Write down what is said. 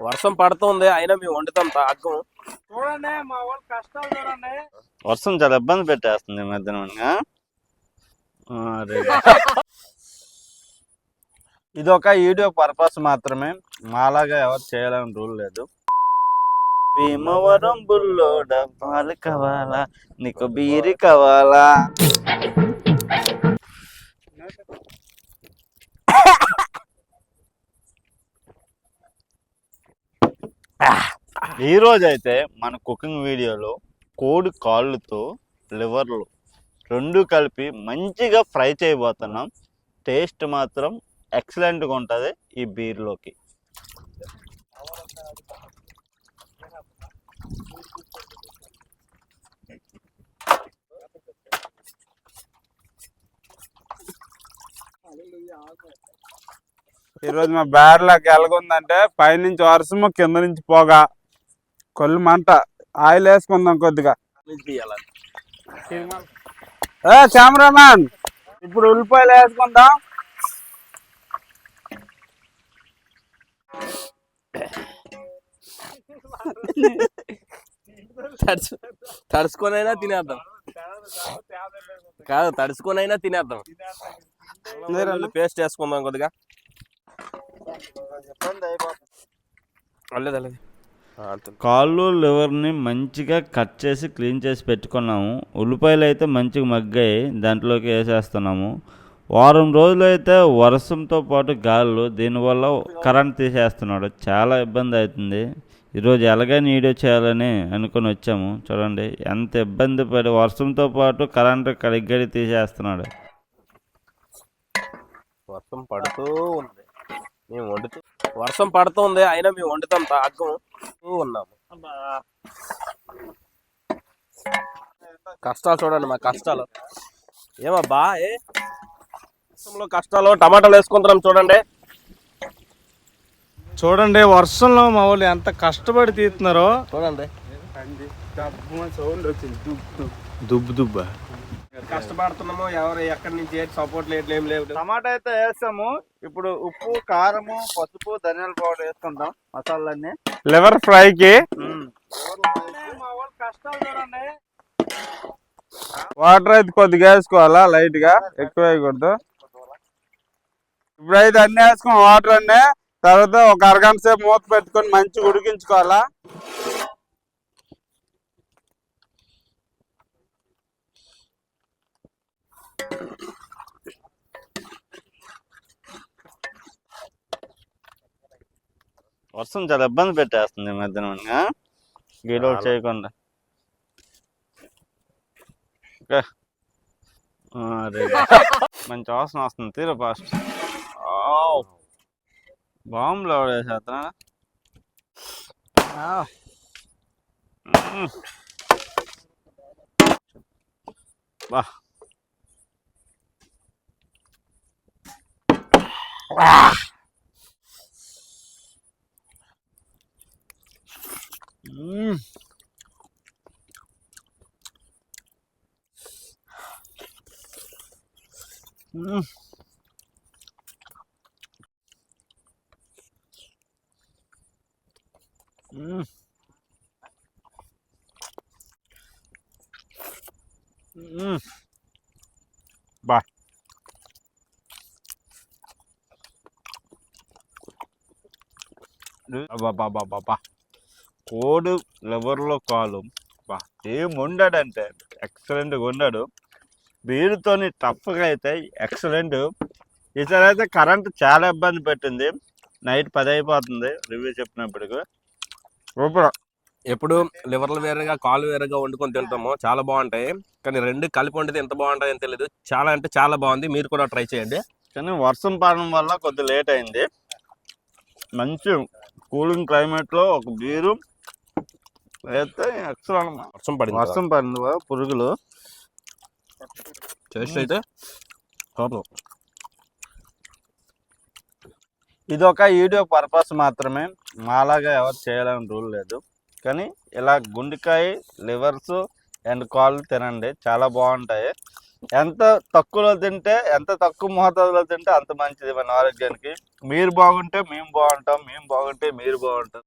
వర్షం పడుతుంది అయినా మేము వండుతాం తాగం. చూడండి మా వాళ్ళ కష్టాలు చూడండి. వర్షం చాలా ఇబ్బంది పెట్టేస్తుంది మధ్యాహ్నం. ఇది ఒక వీడియో పర్పస్ మాత్రమే, మాలాగా ఎవరు చేయాలని రూల్ లేదు. భీమవరం బుల్లో డబ్బాలు కావాలా, నీకు బీరి కావాలా? ఈ రోజు అయితే మన కుకింగ్ వీడియోలో కోడి కాళ్ళతో లివర్లు రెండు కలిపి మంచిగా ఫ్రై చేయబోతున్నాం. టేస్ట్ మాత్రం ఎక్సలెంట్గా ఉంటుంది ఈ బీర్లోకి. ఈరోజు మా బ్యార్లాకి ఎలాగుందంటే పైనుంచి వర్షము కింద నుంచి పోగా కొల్లు మంట. ఆయిల్ వేసుకుందాం కొద్దిగా. కెమెరామ్యాన్ ఇప్పుడు ఉల్లిపాయలు వేసుకుందాం. తడుచుకొనైనా తినేద్దాం. కాదు, తడుచుకొనైనా తినేద్దాం. పేస్ట్ వేసుకుందాం కొద్దిగా. కాళ్ళు లివర్ని మంచిగా కట్ చేసి క్లీన్ చేసి పెట్టుకున్నాము. ఉల్లిపాయలు అయితే మంచిగా మగ్గాయి, దాంట్లోకి వేసేస్తున్నాము. వారం రోజులు అయితే వర్షంతో పాటు గాలులు, దీనివల్ల కరెంట్ తీసేస్తున్నాడు. చాలా ఇబ్బంది అవుతుంది. ఈరోజు ఎలాగైనా వీడియో చేయాలని అనుకుని వచ్చాము. చూడండి ఎంత ఇబ్బంది పడి వర్షంతో పాటు కరెంటు కడిగడి తీసేస్తున్నాడు. వర్షం పడుతూ ఉంది, మేము వండుతూ. వర్షం పడుతుంది అయినా మేము వండుతాం తాగం ఉన్నాము. కష్టాలు చూడండి, మా కష్టాలు ఏమబ్బా. వర్షంలో కష్టాలు. టమాటాలు వేసుకుంటున్నాం చూడండి. చూడండి వర్షంలో మా వాళ్ళు ఎంత కష్టపడి తీస్తున్నారో చూడండి. దుబ్బు దుబ్బ కష్టపడుతున్నాము. ఎవరు ఎక్కడి నుంచి సపోర్ట్ ఏం లేవు. టమాటా అయితే వేస్తాము. ఇప్పుడు ఉప్పు, కారము, పసుపు, ధనియాల పౌడర్ వేసుకుంటాం మసాలాన్ని. లివర్ ఫ్రైకి వాటర్ అయితే కొద్దిగా వేసుకోవాలా, లైట్ గా, ఎక్కువ వేయకూడదు. ఇప్పుడైతే అన్ని వేసుకుని వాటర్ అన్నీ తర్వాత ఒక అరగంట సేపు మూత పెట్టుకొని మంచిగా ఉడికించుకోవాలా. వర్షం చాలా ఇబ్బంది పెట్టేస్తుంది మధ్యాహ్నం గీలో చేయకుండా. మంచి వాసన వస్తుంది. తీరు ఫాస్ట్. బాంబులో వేసేస్తున్నా. బా బా కోడి లివర్లో కాలు బా ఏం వండాడంటే ఎక్సలెంట్గా వండాడు. బీరుతోని టఫ్గా అయితే ఎక్సలెంట్. ఈసారి అయితే కరెంట్ చాలా ఇబ్బంది పెట్టింది. నైట్ 10 అయిపోతుంది రివ్యూ చెప్పినప్పటికి. ఎప్పుడు లివర్లు వేరేగా కాలు వేరేగా వండుకొని తింటాము, చాలా బాగుంటాయి. కానీ రెండు కలిపి వండితే ఎంత బాగుంటాయని తెలియదు. చాలా అంటే చాలా బాగుంది, మీరు కూడా ట్రై చేయండి. కానీ వర్షం పడడం వల్ల కొద్దిగా లేట్ అయింది. మంచి కూలింగ్ క్లైమేట్లో ఒక బీరు అయితే ఎక్సలెంట్. వర్షం పడింది పురుగులు టేస్ట్ అయితే ఇది ఒక వీడియో పర్పస్ మాత్రమే, మాలాగా ఎవరు చేయాలని రూల్ లేదు. కానీ ఇలా గుండెకాయ, లివర్స్ అండ్ కాళ్ళు తినండి, చాలా బాగుంటాయి. ఎంత తక్కువలో తింటే, ఎంత తక్కువ మోతాదులో తింటే అంత మంచిది మన ఆరోగ్యానికి. మీరు బాగుంటే మేము బాగుంటాం, మేము బాగుంటే మీరు బాగుంటాం.